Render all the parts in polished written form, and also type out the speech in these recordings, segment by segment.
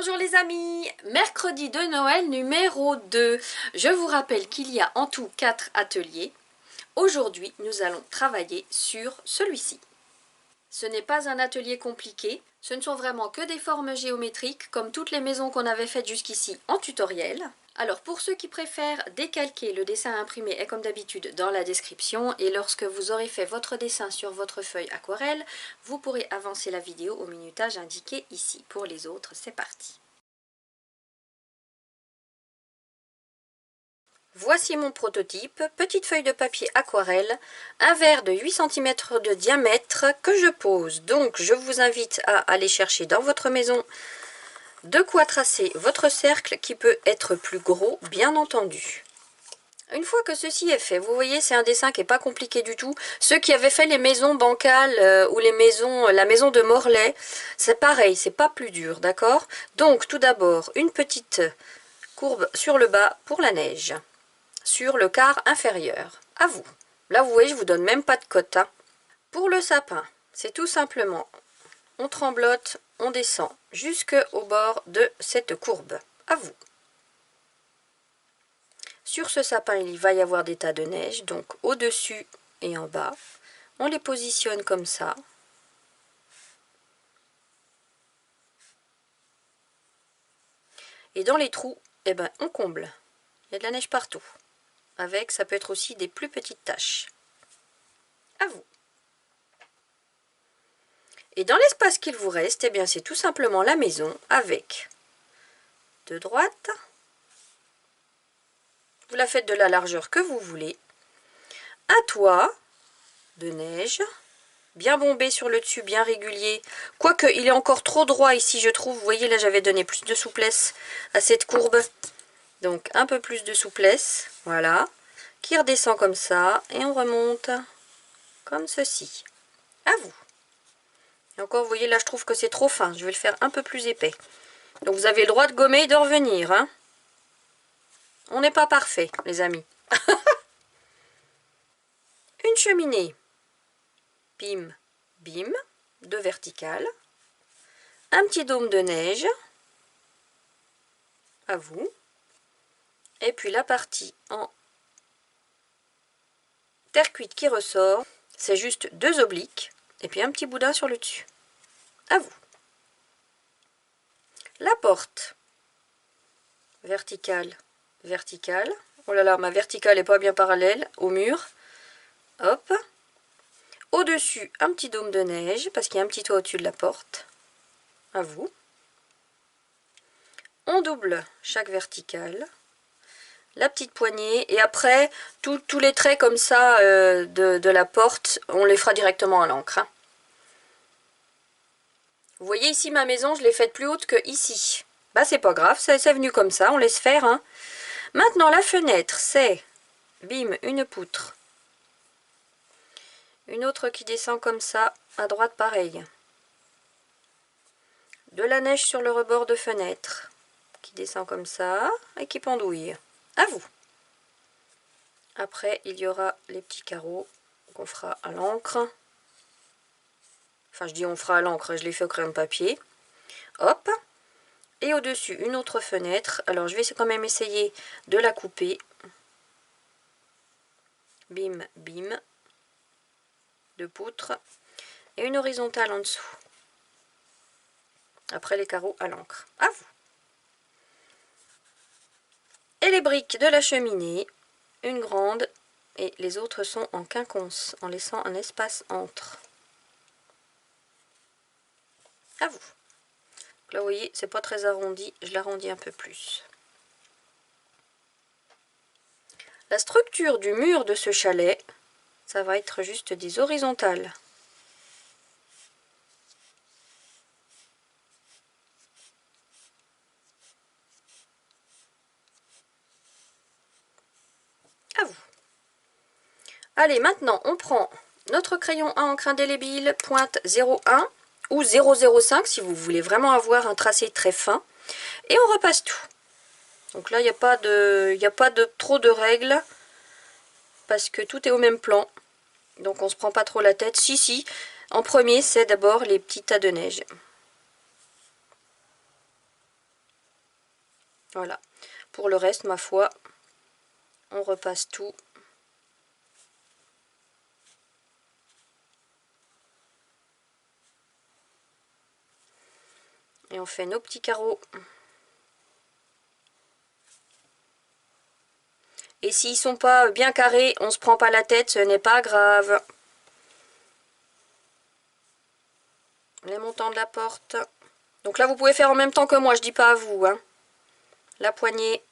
Bonjour les amis, mercredi de Noël numéro 2. Je vous rappelle qu'il y a en tout 4 ateliers. Aujourd'hui, nous allons travailler sur celui-ci. Ce n'est pas un atelier compliqué, ce ne sont vraiment que des formes géométriques comme toutes les maisons qu'on avait faites jusqu'ici en tutoriel. Alors pour ceux qui préfèrent décalquer, le dessin imprimé est comme d'habitude dans la description et lorsque vous aurez fait votre dessin sur votre feuille aquarelle, vous pourrez avancer la vidéo au minutage indiqué ici. Pour les autres, c'est parti. Voici mon prototype, petite feuille de papier aquarelle, un verre de 8 cm de diamètre que je pose. Donc je vous invite à aller chercher dans votre maison de quoi tracer votre cercle qui peut être plus gros, bien entendu. Une fois que ceci est fait, vous voyez c'est un dessin qui n'est pas compliqué du tout. Ceux qui avaient fait les maisons bancales ou les maisons, la maison de Morlaix, c'est pareil, c'est pas plus dur, d'accord? Donc tout d'abord une petite courbe sur le bas pour la neige. Sur le quart inférieur. À vous. Là, vous voyez, je vous donne même pas de cote. Hein. Pour le sapin, c'est tout simplement, on tremblote, on descend jusqu'au bord de cette courbe. À vous. Sur ce sapin, il va y avoir des tas de neige, donc au-dessus et en bas. On les positionne comme ça. Et dans les trous, eh ben, on comble. Il y a de la neige partout. Avec, ça peut être aussi des plus petites taches. À vous. Et dans l'espace qu'il vous reste, eh bien c'est tout simplement la maison avec de droite. Vous la faites de la largeur que vous voulez. Un toit de neige, bien bombé sur le dessus, bien régulier. Quoique il est encore trop droit ici, je trouve. Vous voyez, là j'avais donné plus de souplesse à cette courbe. Donc un peu plus de souplesse, voilà. Qui redescend comme ça et on remonte comme ceci. À vous. Et encore, vous voyez, là je trouve que c'est trop fin. Je vais le faire un peu plus épais. Donc vous avez le droit de gommer et de revenir. Hein. On n'est pas parfait, les amis. Une cheminée. Bim, bim. 2 verticales. Un petit dôme de neige. À vous. Et puis la partie en terre cuite qui ressort. C'est juste 2 obliques. Et puis un petit boudin sur le dessus. À vous. La porte. Verticale, verticale. Oh là là, ma verticale n'est pas bien parallèle au mur. Hop. Au-dessus, un petit dôme de neige, parce qu'il y a un petit toit au-dessus de la porte. À vous. On double chaque verticale. La petite poignée. Et après, tous les traits comme ça de la porte, on les fera directement à l'encre. Hein. Vous voyez ici ma maison, je l'ai faite plus haute que ici. Bah c'est pas grave, c'est venu comme ça, on laisse faire. Hein. Maintenant la fenêtre, c'est, bim, une poutre. Une autre qui descend comme ça, à droite pareil. De la neige sur le rebord de fenêtre, qui descend comme ça, et qui pendouille. À vous. Après, il y aura les petits carreaux qu'on fera à l'encre. Enfin, je dis on fera à l'encre, je les fais au crayon de papier. Hop. Et au-dessus, une autre fenêtre. Alors, je vais quand même essayer de la couper. Bim, bim. 2 poutres. Et une horizontale en dessous. Après les carreaux à l'encre. À vous. Et les briques de la cheminée. Une grande. Et les autres sont en quinconce, en laissant un espace entre. À vous. Là, vous voyez, c'est pas très arrondi. Je l'arrondis un peu plus. La structure du mur de ce chalet, ça va être juste des horizontales. À vous. Allez, maintenant, on prend notre crayon à encre indélébile, pointe 0,1 ou 0,05 si vous voulez vraiment avoir un tracé très fin. Et on repasse tout. Donc là, il n'y a pas de trop de règles parce que tout est au même plan. Donc on ne se prend pas trop la tête. Si, en premier, c'est d'abord les petits tas de neige. Voilà. Pour le reste, ma foi, on repasse tout. Et on fait nos petits carreaux. Et s'ils sont pas bien carrés, on se prend pas la tête, ce n'est pas grave. Les montants de la porte. Donc là, vous pouvez faire en même temps que moi, je dis pas à vous, hein. La poignée.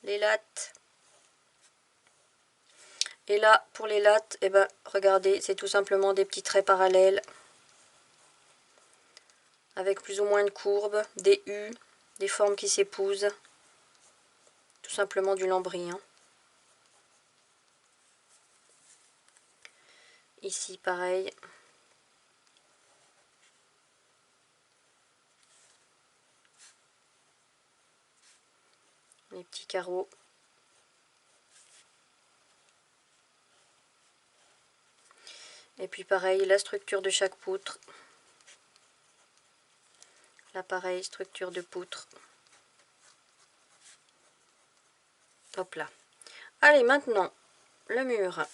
Les lattes. Et là, pour les lattes, eh ben, regardez, c'est tout simplement des petits traits parallèles. Avec plus ou moins de courbes, des U, des formes qui s'épousent. Tout simplement du lambris, hein. Ici, pareil. Les petits carreaux. Et puis pareil, la structure de chaque poutre. Là, pareil, structure de poutre. Hop là. Allez, maintenant, le mur.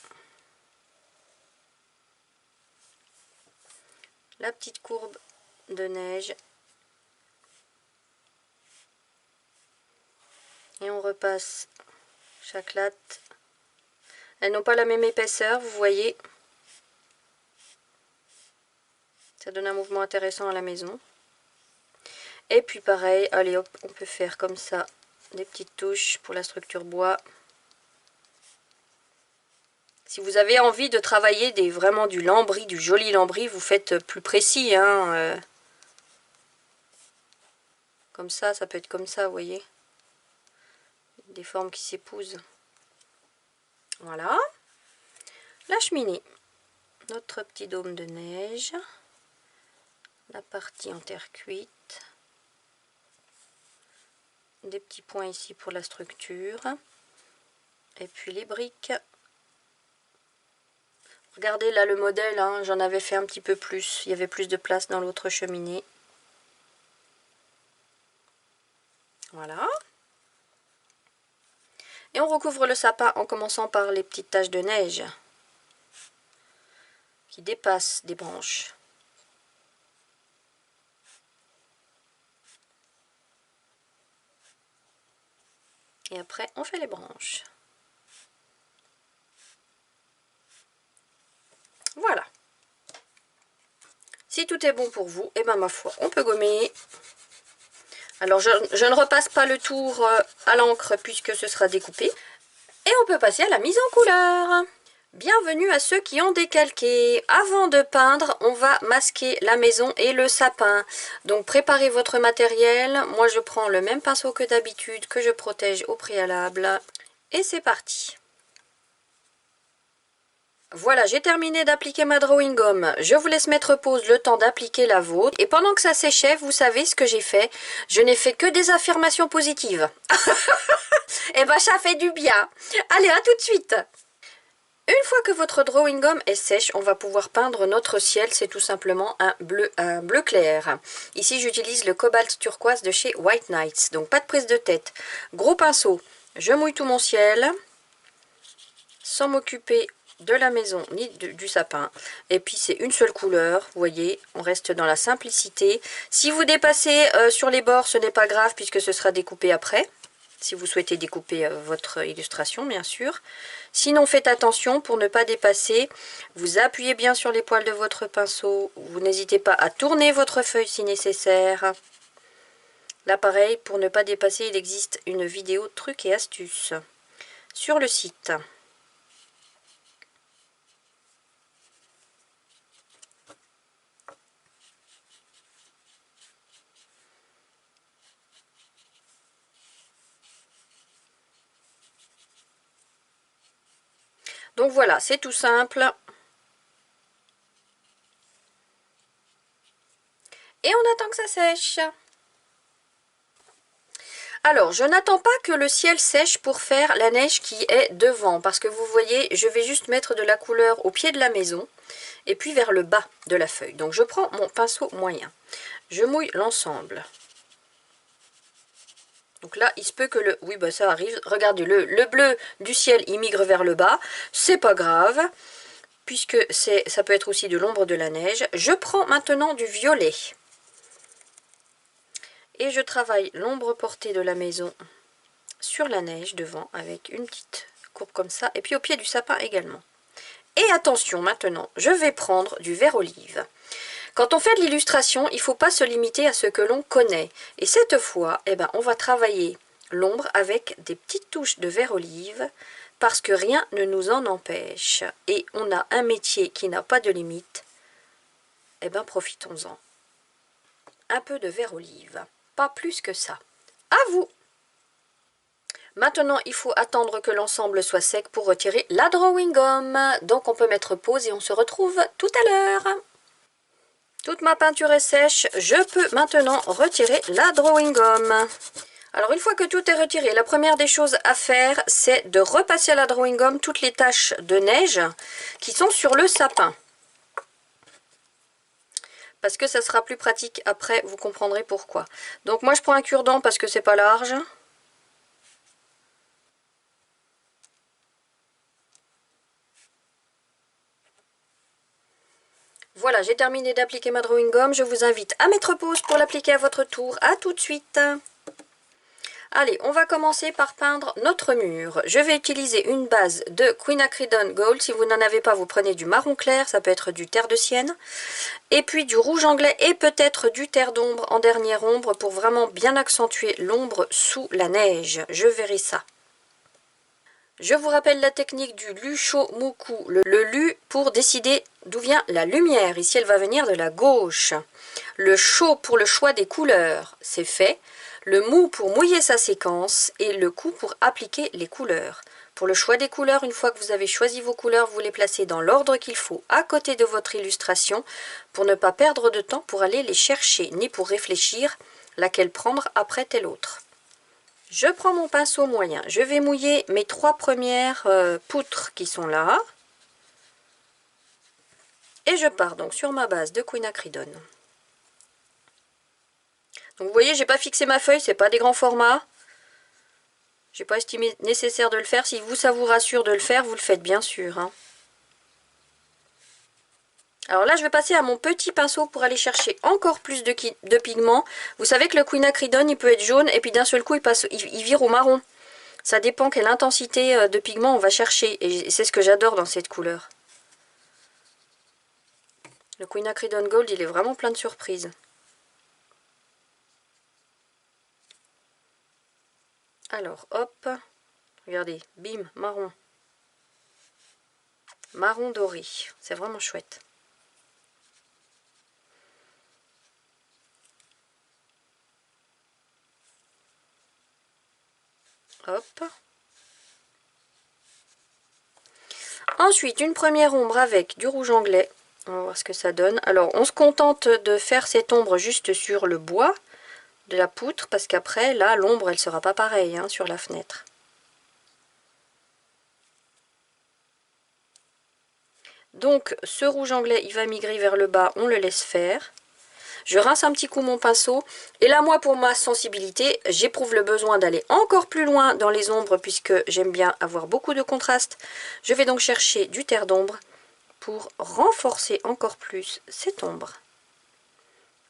La petite courbe de neige. Et on repasse chaque latte. Elles n'ont pas la même épaisseur, vous voyez. Ça donne un mouvement intéressant à la maison. Et puis pareil, allez hop, on peut faire comme ça des petites touches pour la structure bois. Si vous avez envie de travailler vraiment du lambris, du joli lambris, vous faites plus précis, hein. Comme ça peut être comme ça, vous voyez. Des formes qui s'épousent. Voilà. La cheminée. Notre petit dôme de neige. La partie en terre cuite. Des petits points ici pour la structure. Et puis les briques. Regardez là le modèle, hein, j'en avais fait un petit peu plus. Il y avait plus de place dans l'autre cheminée. Voilà. Et on recouvre le sapin en commençant par les petites taches de neige qui dépassent des branches. Et après, on fait les branches. Voilà. Si tout est bon pour vous, et ben ma foi, on peut gommer. Alors, je ne repasse pas le tour à l'encre puisque ce sera découpé. Et on peut passer à la mise en couleur. Bienvenue à ceux qui ont décalqué. Avant de peindre, on va masquer la maison et le sapin. Donc préparez votre matériel. Moi je prends le même pinceau que d'habitude que je protège au préalable. Et c'est parti. Voilà, j'ai terminé d'appliquer ma drawing gum. Je vous laisse mettre pause le temps d'appliquer la vôtre. Et pendant que ça séchait, vous savez ce que j'ai fait? Je n'ai fait que des affirmations positives. Et ben ça fait du bien. Allez, à tout de suite. Une fois que votre drawing gum est sèche, on va pouvoir peindre notre ciel. C'est tout simplement un bleu clair. Ici, j'utilise le cobalt turquoise de chez White Nights. Donc, pas de prise de tête. Gros pinceau. Je mouille tout mon ciel sans m'occuper de la maison ni du sapin. Et puis, c'est une seule couleur. Vous voyez, on reste dans la simplicité. Si vous dépassez sur les bords, ce n'est pas grave puisque ce sera découpé après. Si vous souhaitez découper votre illustration, bien sûr. Sinon, faites attention pour ne pas dépasser. Vous appuyez bien sur les poils de votre pinceau. Vous n'hésitez pas à tourner votre feuille si nécessaire. Là, pareil, pour ne pas dépasser, il existe une vidéo trucs et astuces sur le site. Donc voilà, c'est tout simple. Et on attend que ça sèche. Alors, je n'attends pas que le ciel sèche pour faire la neige qui est devant. Parce que vous voyez, je vais juste mettre de la couleur au pied de la maison. Et puis vers le bas de la feuille. Donc je prends mon pinceau moyen. Je mouille l'ensemble. Donc là, il se peut que le... Oui, bah ça arrive. Regardez, le bleu du ciel, il migre vers le bas. C'est pas grave, puisque ça peut être aussi de l'ombre de la neige. Je prends maintenant du violet. Et je travaille l'ombre portée de la maison sur la neige devant, avec une petite courbe comme ça. Et puis au pied du sapin également. Et attention, maintenant, je vais prendre du vert olive. Quand on fait de l'illustration, il ne faut pas se limiter à ce que l'on connaît. Et cette fois, eh ben, on va travailler l'ombre avec des petites touches de vert olive parce que rien ne nous en empêche. Et on a un métier qui n'a pas de limite. Eh bien, profitons-en. Un peu de vert olive. Pas plus que ça. À vous! Maintenant, il faut attendre que l'ensemble soit sec pour retirer la drawing gum. Donc, on peut mettre pause et on se retrouve tout à l'heure. Toute ma peinture est sèche, je peux maintenant retirer la drawing gum. Alors une fois que tout est retiré, la première des choses à faire, c'est de repasser à la drawing gum toutes les taches de neige qui sont sur le sapin. Parce que ça sera plus pratique après, vous comprendrez pourquoi. Donc moi je prends un cure-dent parce que c'est pas large. Voilà, j'ai terminé d'appliquer ma drawing gum. Je vous invite à mettre pause pour l'appliquer à votre tour. À tout de suite. Allez, on va commencer par peindre notre mur. Je vais utiliser une base de Quinacridone Gold. Si vous n'en avez pas, vous prenez du marron clair. Ça peut être du terre de sienne. Et puis du rouge anglais et peut-être du terre d'ombre en dernière ombre pour vraiment bien accentuer l'ombre sous la neige. Je verrai ça. Je vous rappelle la technique du Lu-Sho-Muku, le Lu pour décider d'où vient la lumière. Ici, elle va venir de la gauche. Le Sho pour le choix des couleurs, c'est fait. Le Mu pour mouiller sa séquence et le Ku pour appliquer les couleurs. Pour le choix des couleurs, une fois que vous avez choisi vos couleurs, vous les placez dans l'ordre qu'il faut à côté de votre illustration pour ne pas perdre de temps pour aller les chercher, ni pour réfléchir laquelle prendre après telle autre. Je prends mon pinceau moyen, je vais mouiller mes 3 premières poutres qui sont là. Et je pars donc sur ma base de Quinacridone. Donc vous voyez, j'ai pas fixé ma feuille, c'est pas des grands formats. J'ai pas estimé nécessaire de le faire. Si vous, ça vous rassure de le faire, vous le faites bien sûr. Hein. Alors là, je vais passer à mon petit pinceau pour aller chercher encore plus de pigments. Vous savez que le Quinacridone, il peut être jaune et puis d'un seul coup, il vire au marron. Ça dépend quelle intensité de pigment on va chercher. Et c'est ce que j'adore dans cette couleur. Le Quinacridone Gold, il est vraiment plein de surprises. Alors, hop. Regardez, bim, marron. Marron doré. C'est vraiment chouette. Hop. Ensuite, une première ombre avec du rouge anglais. On va voir ce que ça donne. Alors, on se contente de faire cette ombre juste sur le bois de la poutre, parce qu'après, là, l'ombre, elle sera pas pareille hein, sur la fenêtre. Donc, ce rouge anglais, il va migrer vers le bas, on le laisse faire. Je rince un petit coup mon pinceau. Et là, moi, pour ma sensibilité, j'éprouve le besoin d'aller encore plus loin dans les ombres, puisque j'aime bien avoir beaucoup de contraste. Je vais donc chercher du terre d'ombre pour renforcer encore plus cette ombre.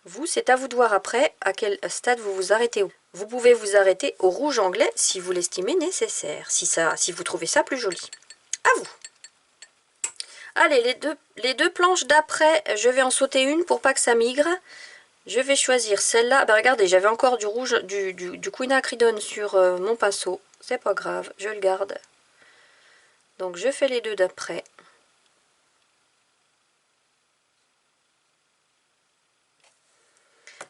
Vous, c'est à vous de voir après à quel stade vous vous arrêtez. Vous pouvez vous arrêter au rouge anglais si vous l'estimez nécessaire, si vous trouvez ça plus joli. À vous. Allez, les deux planches d'après, je vais en sauter une pour pas que ça migre. Je vais choisir celle-là. Ben regardez, j'avais encore du rouge, du Quinacridone sur mon pinceau. C'est pas grave, je le garde. Donc je fais les deux d'après.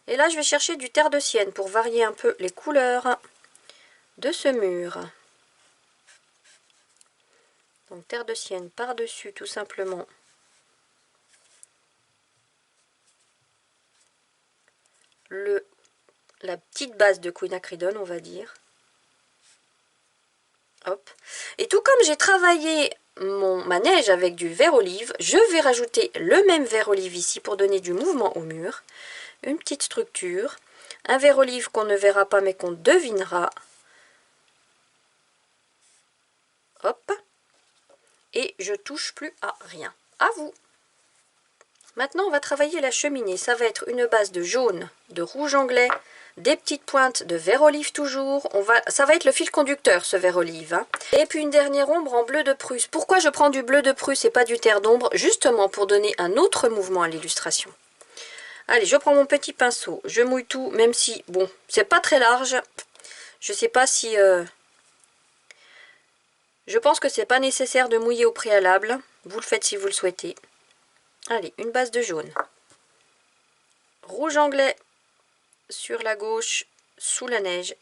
Et là, je vais chercher du terre de sienne pour varier un peu les couleurs de ce mur. Donc terre de sienne par-dessus tout simplement. La petite base de Quinacridone, on va dire. Hop. Et tout comme j'ai travaillé ma neige avec du vert olive, je vais rajouter le même vert olive ici pour donner du mouvement au mur. une petite structure, un vert olive qu'on ne verra pas mais qu'on devinera. Hop. Et je touche plus à rien. À vous. Maintenant, on va travailler la cheminée. Ça va être une base de jaune, de rouge anglais, des petites pointes de vert olive toujours. Ça va être le fil conducteur, ce vert olive. Hein. Et puis une dernière ombre en bleu de Prusse. Pourquoi je prends du bleu de Prusse et pas du terre d'ombre? Justement pour donner un autre mouvement à l'illustration. Allez, je prends mon petit pinceau. Je mouille tout, même si, bon, c'est pas très large. Je sais pas si... Je pense que c'est pas nécessaire de mouiller au préalable. Vous le faites si vous le souhaitez. Allez, une base de jaune. Rouge anglais sur la gauche, sous la neige.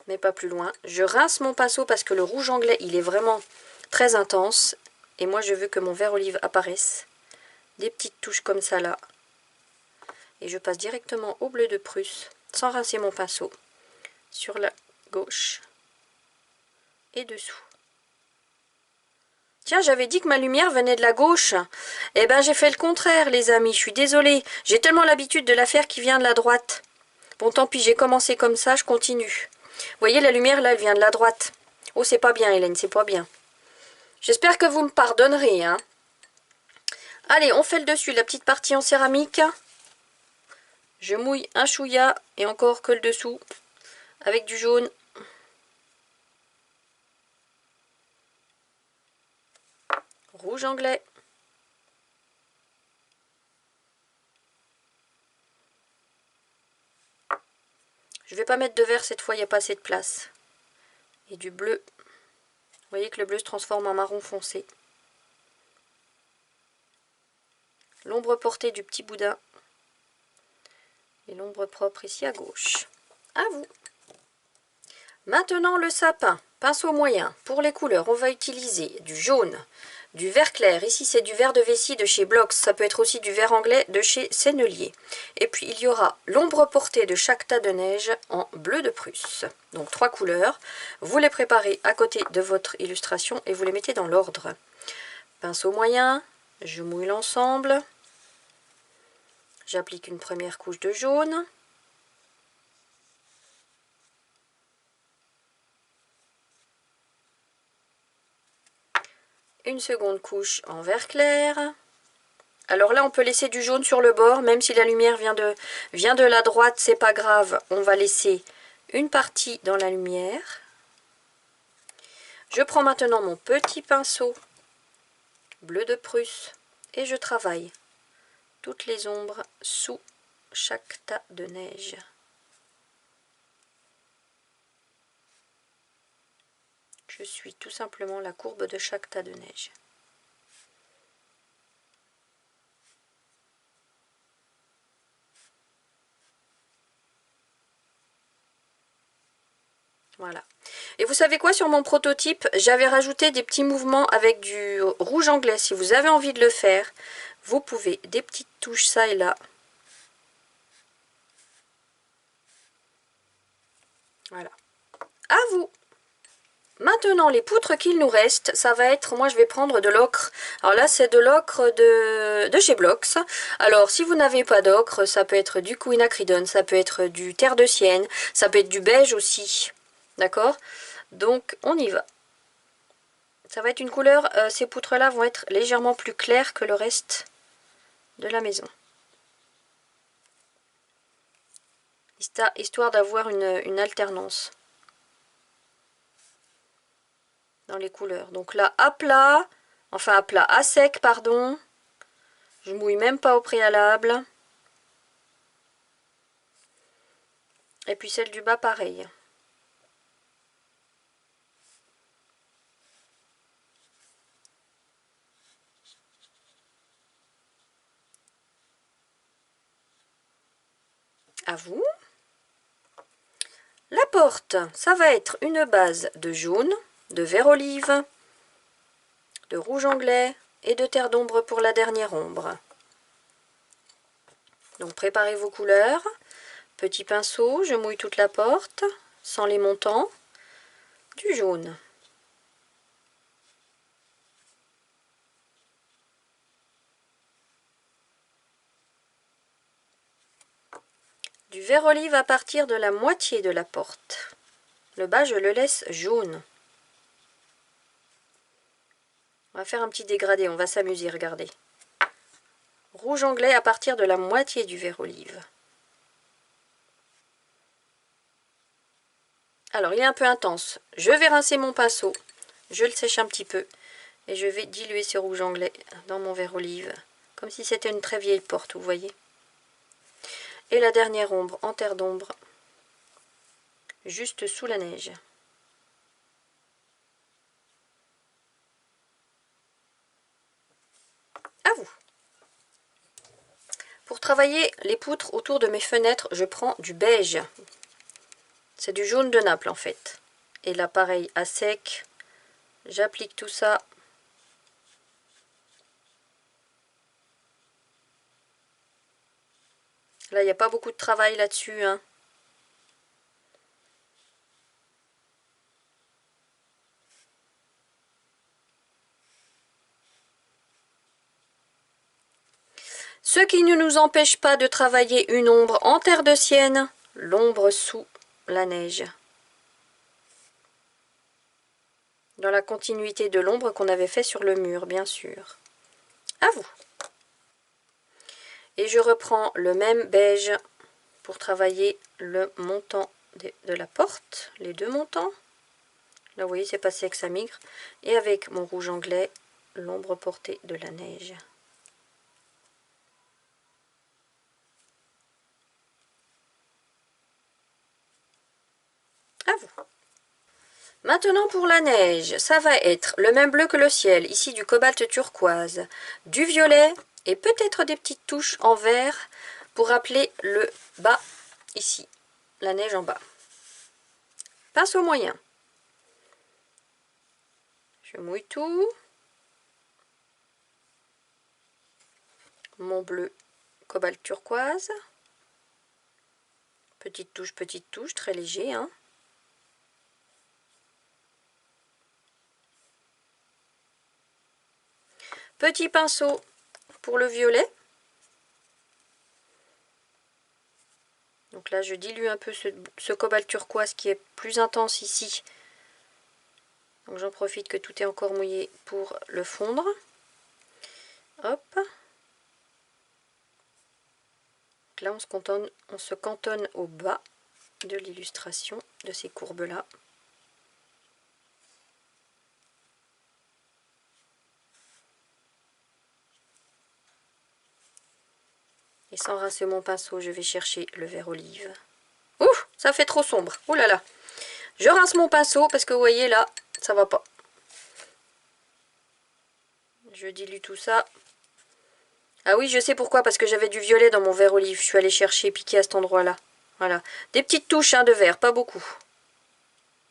Mais pas plus loin. Je rince mon pinceau parce que le rouge anglais, il est vraiment très intense. Et moi, je veux que mon vert olive apparaisse. Des petites touches comme ça là. Et je passe directement au bleu de Prusse, sans rincer mon pinceau, sur la gauche et dessous. Tiens, j'avais dit que ma lumière venait de la gauche. Eh ben, j'ai fait le contraire, les amis. Je suis désolée. J'ai tellement l'habitude de la faire qui vient de la droite. Bon, tant pis, j'ai commencé comme ça, je continue. Vous voyez, la lumière, là, elle vient de la droite. Oh, c'est pas bien, Hélène, c'est pas bien. J'espère que vous me pardonnerez, hein. Allez, on fait le dessus, la petite partie en céramique. Je mouille un chouïa, et encore que le dessous, avec du jaune. Rouge anglais. Je vais pas mettre de vert cette fois, il n'y a pas assez de place. Et du bleu. Vous voyez que le bleu se transforme en marron foncé. L'ombre portée du petit boudin. Et l'ombre propre ici à gauche. À vous. Maintenant le sapin. Pinceau moyen. Pour les couleurs, on va utiliser du jaune, du vert clair. Ici, c'est du vert de vessie de chez Blox. Ça peut être aussi du vert anglais de chez Sennelier. Et puis, il y aura l'ombre portée de chaque tas de neige en bleu de Prusse. Donc, 3 couleurs. Vous les préparez à côté de votre illustration et vous les mettez dans l'ordre. Pinceau moyen. Je mouille l'ensemble. J'applique une première couche de jaune. Une seconde couche en vert clair. Alors là, on peut laisser du jaune sur le bord, même si la lumière vient de la droite, c'est pas grave. On va laisser une partie dans la lumière. Je prends maintenant mon petit pinceau bleu de Prusse et je travaille toutes les ombres sous chaque tas de neige. Je suis tout simplement la courbe de chaque tas de neige. Voilà. Et vous savez quoi, sur mon prototype, j'avais rajouté des petits mouvements avec du rouge anglais. Si vous avez envie de le faire, vous pouvez, des petites touches ça et là. Voilà. À vous. Maintenant, les poutres qu'il nous reste, ça va être, moi je vais prendre de l'ocre. Alors là, c'est de l'ocre de chez Blox. Alors, si vous n'avez pas d'ocre, ça peut être du quinacridone, ça peut être du terre de sienne, ça peut être du beige aussi. D'accord? Donc, on y va. Ça va être une couleur, ces poutres-là vont être légèrement plus claires que le reste de la maison. Histoire d'avoir une alternance dans les couleurs. Donc là, à plat, enfin à plat, à sec, pardon. Je mouille même pas au préalable. Et puis celle du bas, pareil. À vous. La porte, ça va être une base de jaune, de vert olive, de rouge anglais et de terre d'ombre pour la dernière ombre. Donc préparez vos couleurs. Petit pinceau, je mouille toute la porte, sans les montants. Du jaune. Du vert olive à partir de la moitié de la porte. Le bas, je le laisse jaune. On va faire un petit dégradé, on va s'amuser, regardez. Rouge anglais à partir de la moitié du vert olive. Alors, il est un peu intense. Je vais rincer mon pinceau. Je le sèche un petit peu. Et je vais diluer ce rouge anglais dans mon vert olive. Comme si c'était une très vieille porte, vous voyez. Et la dernière ombre en terre d'ombre. Juste sous la neige. À vous. Pour travailler les poutres autour de mes fenêtres, je prends du beige. C'est du jaune de Naples en fait. Et là pareil, à sec, j'applique tout ça. Là, il n'y a pas beaucoup de travail là-dessus, hein. Ce qui ne nous empêche pas de travailler une ombre en terre de sienne, l'ombre sous la neige. Dans la continuité de l'ombre qu'on avait fait sur le mur, bien sûr. À vous. Et je reprends le même beige pour travailler le montant de la porte, les deux montants. Là, vous voyez, c'est passé avec sa migre. Et avec mon rouge anglais, l'ombre portée de la neige. À vous. Maintenant pour la neige, ça va être le même bleu que le ciel, ici du cobalt turquoise, du violet et peut-être des petites touches en vert pour rappeler le bas ici, la neige en bas. Pinceau moyen. Je mouille tout. Mon bleu cobalt turquoise. Petite touche, très léger, hein. Petit pinceau pour le violet. Donc là, je dilue un peu ce cobalt turquoise qui est plus intense ici. Donc j'en profite que tout est encore mouillé pour le fondre. Hop. Là, on se cantonne au bas de l'illustration de ces courbes-là. Et sans rincer mon pinceau, je vais chercher le vert olive. Ouh, ça fait trop sombre. Ouh là là. Je rince mon pinceau parce que vous voyez là, ça va pas. Je dilue tout ça. Ah oui, je sais pourquoi, parce que j'avais du violet dans mon vert olive. Je suis allée chercher, piquer à cet endroit-là. Voilà. Des petites touches hein, de vert, pas beaucoup.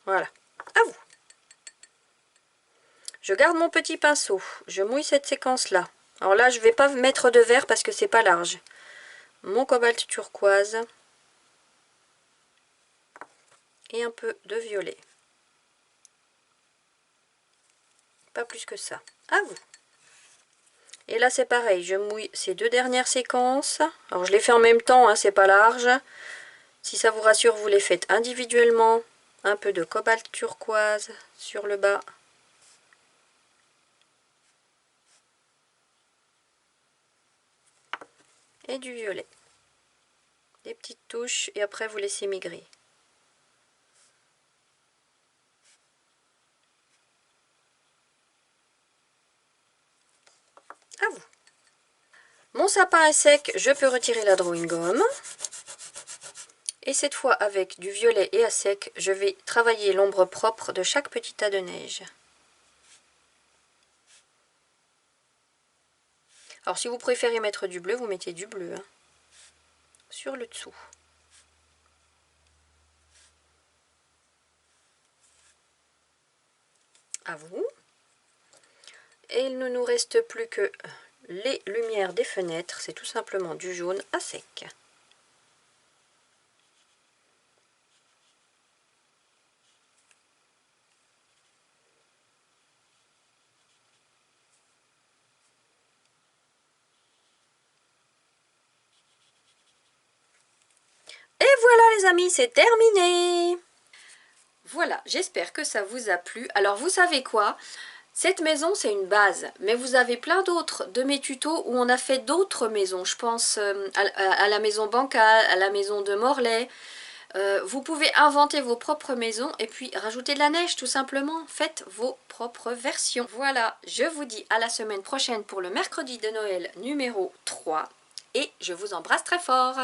Voilà. À vous. Je garde mon petit pinceau. Je mouille cette séquence-là. Alors là, je ne vais pas mettre de vert parce que c'est pas large. Mon cobalt turquoise. Et un peu de violet. Pas plus que ça. À vous. Et là, c'est pareil. Je mouille ces deux dernières séquences. Alors, je les fais en même temps, hein, c'est pas large. Si ça vous rassure, vous les faites individuellement. Un peu de cobalt turquoise sur le bas. Et du violet. Des petites touches et après vous laissez migrer. À vous. Mon sapin est sec, je peux retirer la drawing gum. Et cette fois avec du violet et à sec, je vais travailler l'ombre propre de chaque petit tas de neige. Alors si vous préférez mettre du bleu, vous mettez du bleu hein, sur le dessous. À vous. Et il ne nous reste plus que les lumières des fenêtres, c'est tout simplement du jaune à sec. les amis, c'est terminé. Voilà, j'espère que ça vous a plu. Alors vous savez quoi? Cette maison, c'est une base, mais vous avez plein d'autres de mes tutos où on a fait d'autres maisons. Je pense à la maison bancale, à la maison de Morlaix. Vous pouvez inventer vos propres maisons et puis rajouter de la neige tout simplement. Faites vos propres versions. Voilà, je vous dis à la semaine prochaine pour le mercredi de Noël numéro 3 et je vous embrasse très fort.